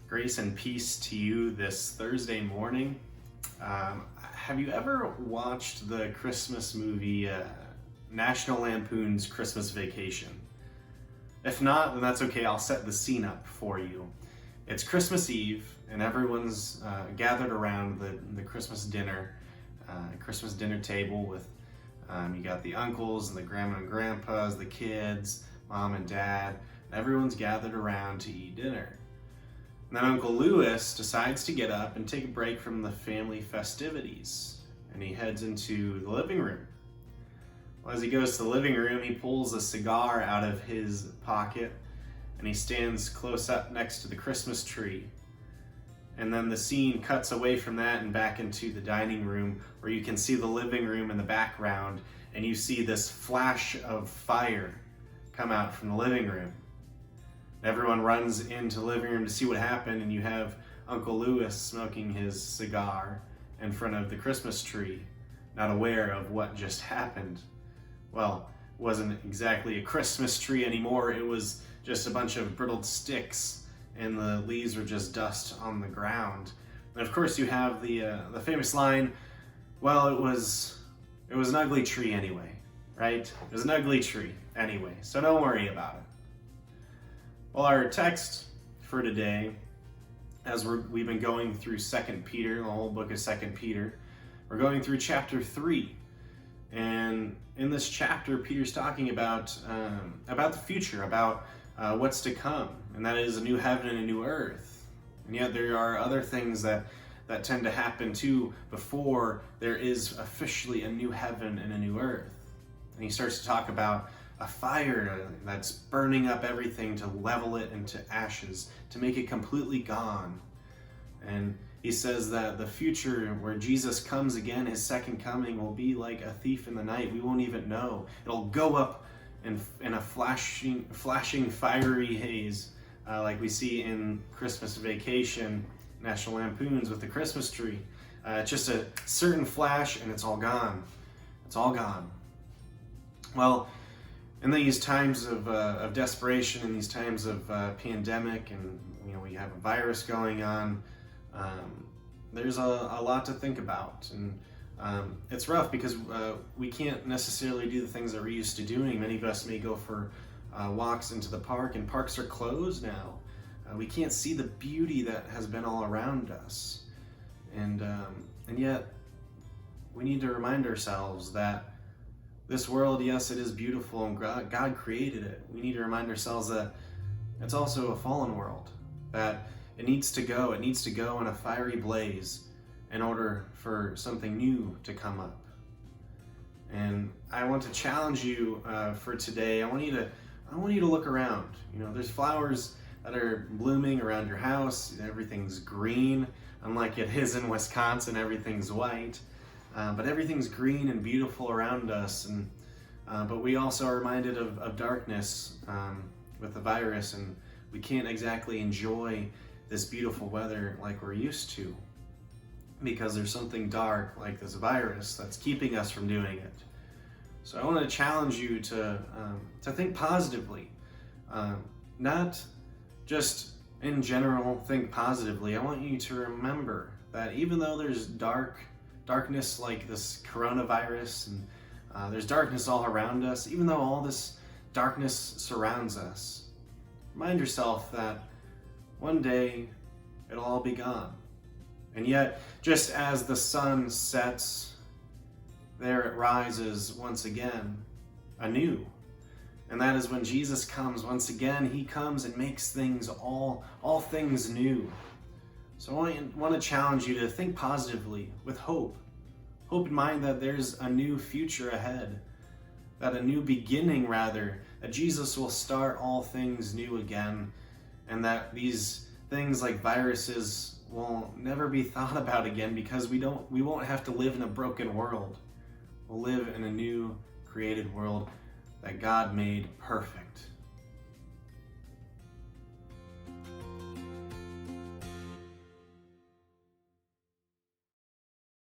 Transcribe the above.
Grace and peace to you this Thursday morning. Have you ever watched the Christmas movie National Lampoon's Christmas Vacation? If not, then that's okay. I'll set the scene up for you. It's Christmas Eve, and everyone's gathered around the Christmas dinner table with you got the uncles and the grandma and grandpas, the kids, mom and dad, and everyone's gathered around to eat dinner. And then Uncle Lewis decides to get up and take a break from the family festivities, and he heads into the living room. Well, as he goes to the living room, he pulls a cigar out of his pocket, and he stands close up next to the Christmas tree. And then the scene cuts away from that and back into the dining room, where you can see the living room in the background, and you see this flash of fire come out from the living room. Everyone runs into the living room to see what happened, and you have Uncle Lewis smoking his cigar in front of the Christmas tree, not aware of what just happened. Well, it wasn't exactly a Christmas tree anymore, it was just a bunch of brittled sticks, and the leaves were just dust on the ground. And of course you have the famous line, well, it was an ugly tree anyway, right? It was an ugly tree anyway, so don't worry about it. Well, our text for today, as we've been going through 2 Peter, the whole book of 2 Peter, we're going through chapter 3. And in this chapter, Peter's talking about the future, about what's to come, and that is a new heaven and a new earth. And yet there are other things that tend to happen too before there is officially a new heaven and a new earth. And he starts to talk about a fire that's burning up everything to level it into ashes, to make it completely gone. And he says that the future where Jesus comes again, his second coming, will be like a thief in the night. We won't even know. It'll go up in a flashing fiery haze, like we see in Christmas Vacation, National Lampoon's with the Christmas tree. Just a certain flash and it's all gone. It's all gone. Well, in these times of desperation, in these times of pandemic, and we have a virus going on, there's a lot to think about, and it's rough because we can't necessarily do the things that we're used to doing. Many of us may go for walks into the park, and parks are closed now. We can't see the beauty that has been all around us, and yet we need to remind ourselves that this world, yes, it is beautiful, and God created it. We need to remind ourselves that it's also a fallen world, that it needs to go in a fiery blaze in order for something new to come up. And I want to challenge you for today. I want you to look around. There's flowers that are blooming around your house. Everything's green, unlike it is in Wisconsin, everything's white. But everything's green and beautiful around us, and but we also are reminded of darkness with the virus, and we can't exactly enjoy this beautiful weather like we're used to, because there's something dark like this virus that's keeping us from doing it. So I want to challenge you to think positively, not just in general think positively. I want you to remember that even though there's darkness like this coronavirus, and there's darkness all around us, even though all this darkness surrounds us, remind yourself that one day it'll all be gone. And yet, just as the sun sets, there it rises once again anew. And that is when Jesus comes once again. He comes and makes things all things new. So I want to challenge you to think positively with hope. Hope in mind that there's a new future ahead, that a new beginning rather, that Jesus will start all things new again, and that these things like viruses will never be thought about again, because we won't have to live in a broken world. We'll live in a new created world that God made perfect.